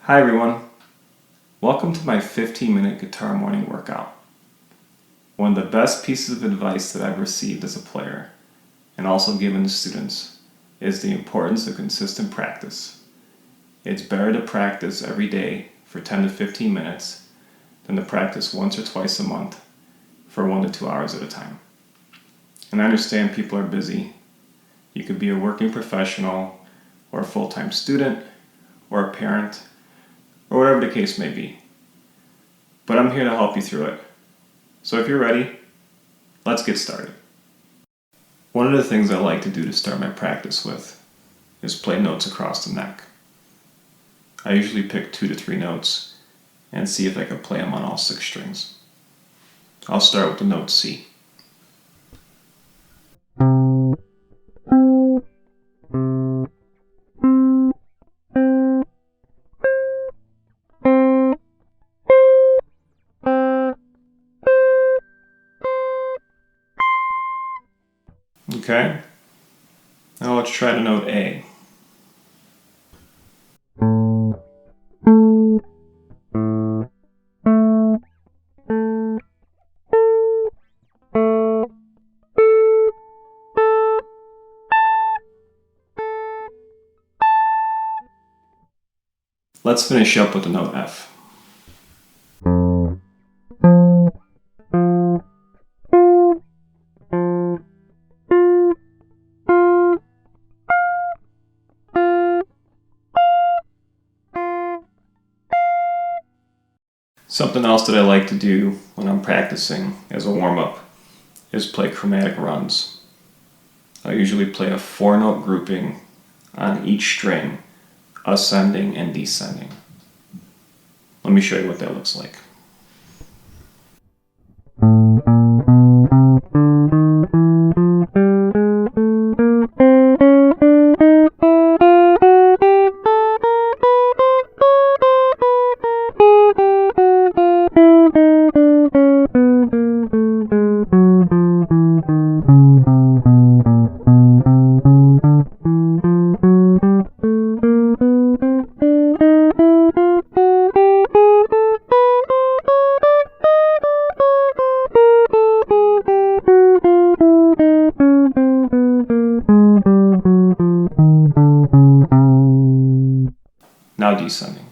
Hi everyone, welcome to my 15-minute guitar morning workout. One of the best pieces of advice that I've received as a player, and also given to students, is the importance of consistent practice. It's better to practice every day for 10 to 15 minutes than to practice once or twice a month for 1 to 2 hours at a time. And I understand people are busy. You could be a working professional, or a full-time student, or a parent, or whatever the case may be. But I'm here to help you through it. So if you're ready, let's get started. One of the things I like to do to start my practice with is play notes across the neck. I usually pick 2 to 3 notes and see if I can play them on all 6 strings. I'll start with the note C. Okay, now let's try the note A. Let's finish up with the note F. Something else that I like to do when I'm practicing as a warm-up is play chromatic runs. I usually play a 4-note grouping on each string, ascending and descending. Let me show you what that looks like. Now descending.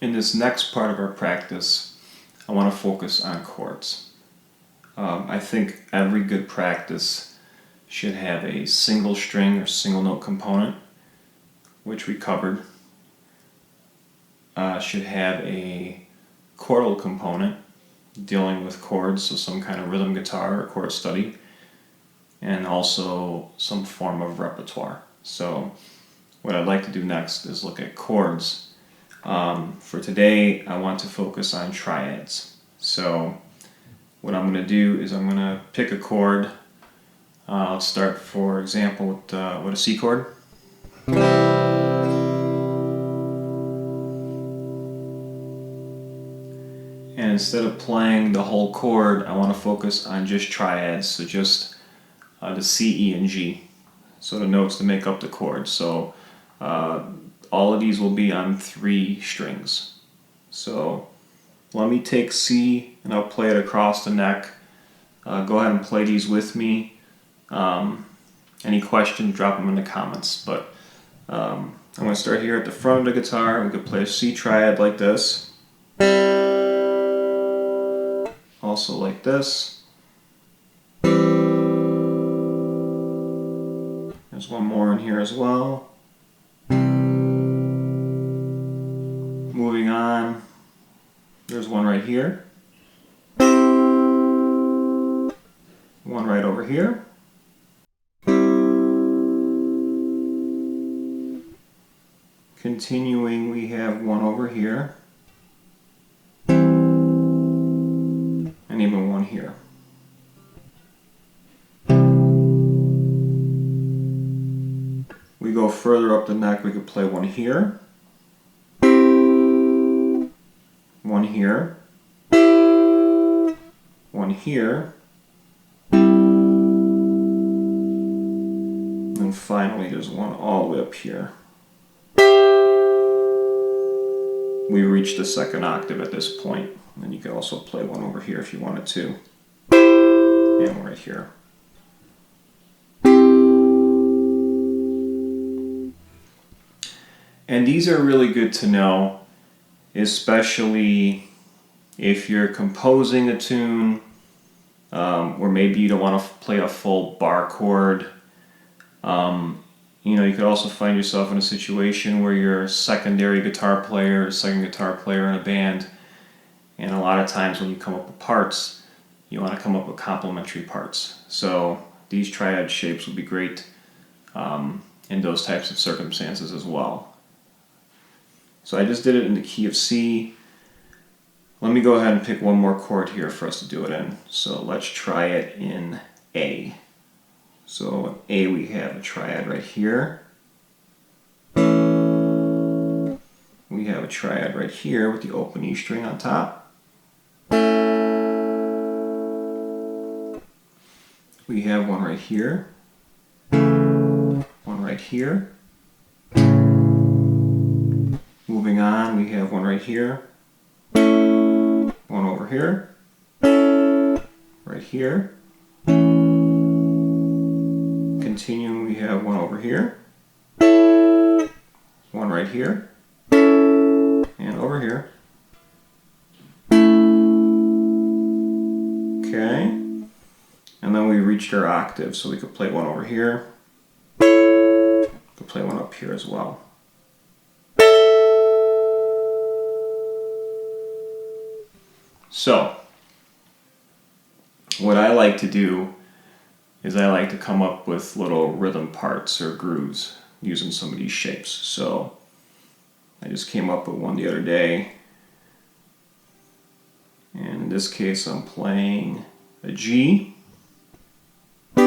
In this next part of our practice, I want to focus on chords. I think every good practice should have a single string or single note component, which we covered. Should have a chordal component dealing with chords, so some kind of rhythm guitar or chord study, and also some form of repertoire. So what I'd like to do next is look at chords. For today, I want to focus on triads. So what I'm going to do is I'm going to pick a chord. Let's start, for example, with a C chord. And instead of playing the whole chord, I want to focus on just triads, so just the C, E, and G. So the notes to make up the chord. So all of these will be on 3 strings. So let me take C and I'll play it across the neck. Go ahead and play these with me. Any questions, drop them in the comments. But I'm going to start here at the front of the guitar. We could play a C triad like this. Also like this. There's one more in here as well. There's one right here. One right over here. Continuing, we have one over here. And even one here. We go further up the neck, we could play one here. One here. One here. And finally, there's one all the way up here. We reach the second octave at this point, and you can also play one over here if you wanted to, and right here. And these are really good to know, especially if you're composing a tune, or maybe you don't want to play a full bar chord. You know, you could also find yourself in a situation where you're a secondary guitar player, second guitar player in a band, and a lot of times when you come up with parts, you want to come up with complementary parts. So these triad shapes would be great in those types of circumstances as well. So I just did it in the key of C. Let me go ahead and pick one more chord here for us to do it in. So let's try it in A. So in A we have a triad right here. We have a triad right here with the open E string on top. We have one right here. One right here. Moving on, we have one right here. One over here. Right here. Continuing, we have one over here, one right here, and over here. Okay, and then we reached our octave, so we could play one over here, could play one up here as well. So, what I like to do is I like to come up with little rhythm parts or grooves using some of these shapes. So I just came up with one the other day, and in this case I'm playing a G. So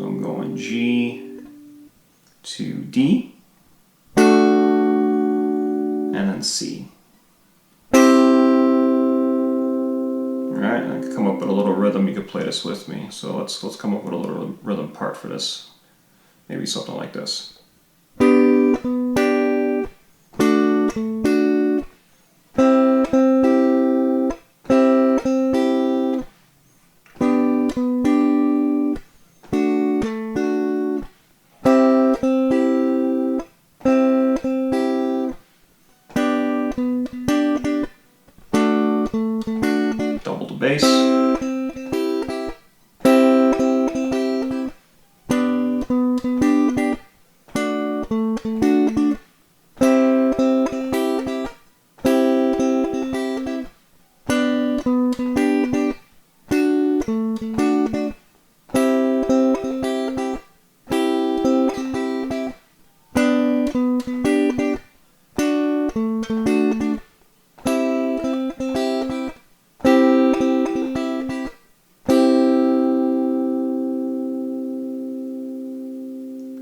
I'm going G to D, and then C. Alright, and I can come up with a little rhythm. You could play this with me. So let's come up with a little rhythm part for this. Maybe something like this. Double the bass.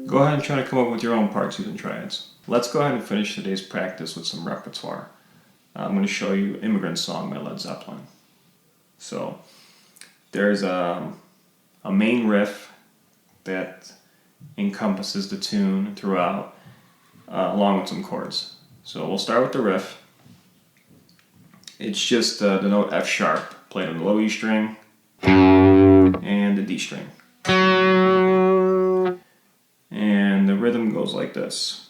Go ahead and try to come up with your own parts using triads. Let's go ahead and finish today's practice with some repertoire. I'm going to show you Immigrant Song by Led Zeppelin. So there's a main riff that encompasses the tune throughout, along with some chords. So we'll start with the riff. It's just the note F sharp played on the low E string and the D string. And the rhythm goes like this.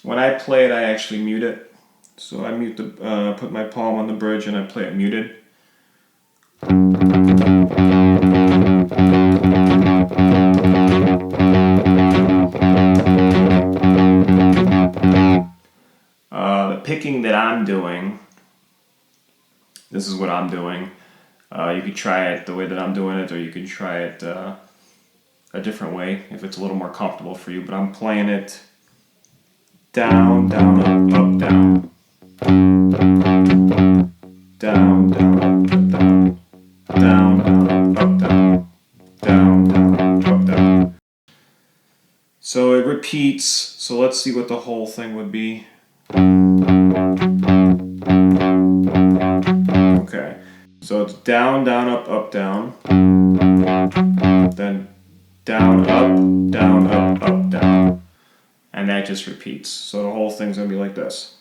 When I play it, I actually mute it. So I mute put my palm on the bridge and I play it muted. the picking that I'm doing, this is what I'm doing. You could try it the way that I'm doing it, or you could try it a different way if it's a little more comfortable for you. But I'm playing it down, down, up, up, down. Down, down, up, up, down. Down, down, up, down. Down, down, up, down. So it repeats. So let's see what the whole thing would be. Okay. So it's down, down, up, down. Then down, up, down. And that just repeats. So the whole thing's going to be like this.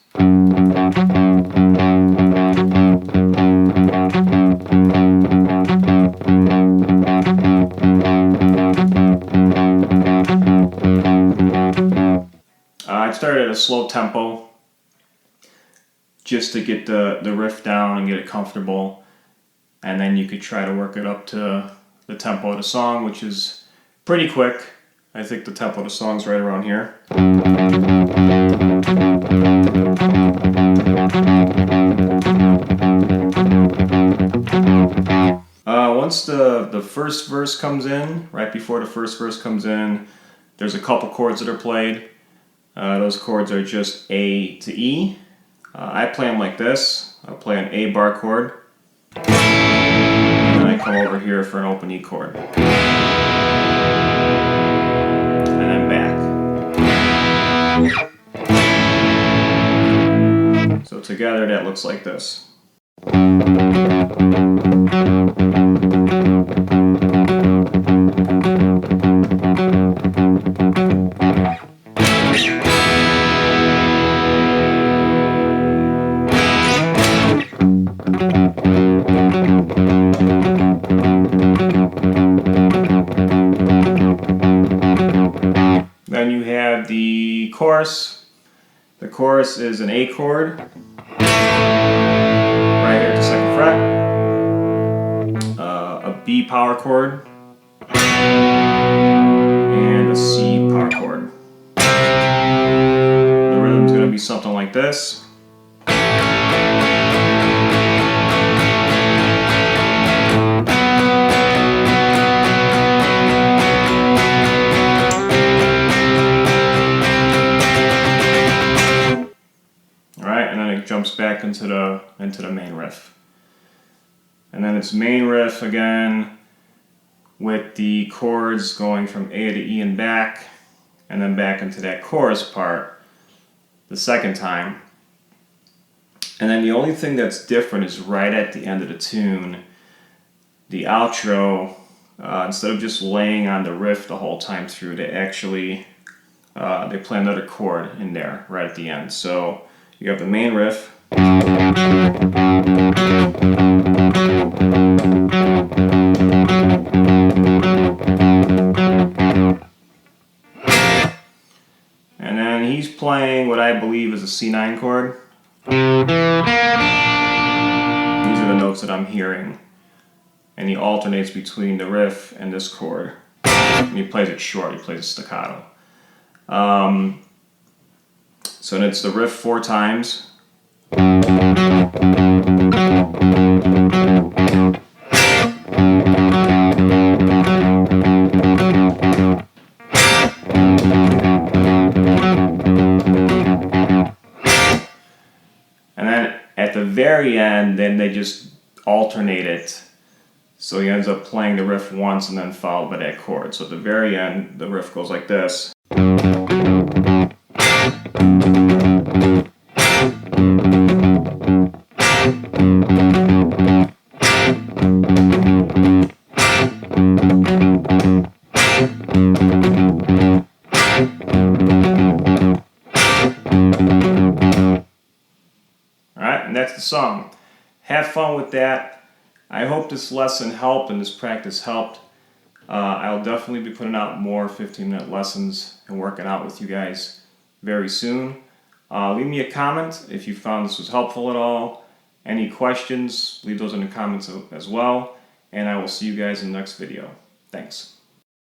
I started at a slow tempo just to get the riff down and get it comfortable. And then you could try to work it up to the tempo of the song, which is pretty quick. I think the tempo of the song's right around here. Once the first verse comes in, right before the first verse comes in, there's a couple chords that are played. Those chords are just A to E. I play them like this. I'll play an A bar chord. And then I come over here for an open E chord. And then back. So together that looks like this. Then you have the chorus. The chorus is an A chord, right here at the second fret, a B power chord, and a C power chord. The rhythm's going to be something like this. Jumps back into the main riff, and then it's main riff again with the chords going from A to E and back, and then back into that chorus part the second time. And then the only thing that's different is right at the end of the tune, the outro, instead of just laying on the riff the whole time through, they actually they play another chord in there right at the end. So you have the main riff, and then he's playing what I believe is a C9 chord. These are the notes that I'm hearing, and he alternates between the riff and this chord, and he plays it short, he plays it staccato. So it's the riff 4 times. And then at the very end, then they just alternate it. So he ends up playing the riff once and then followed by that chord. So at the very end, the riff goes like this. Alright, and that's the song. Have fun with that. I hope this lesson helped and this practice helped. I'll definitely be putting out more 15-minute lessons and working out with you guys very soon. Leave me a comment if you found this was helpful at all. Any questions, leave those in the comments as well. And I will see you guys in the next video. Thanks.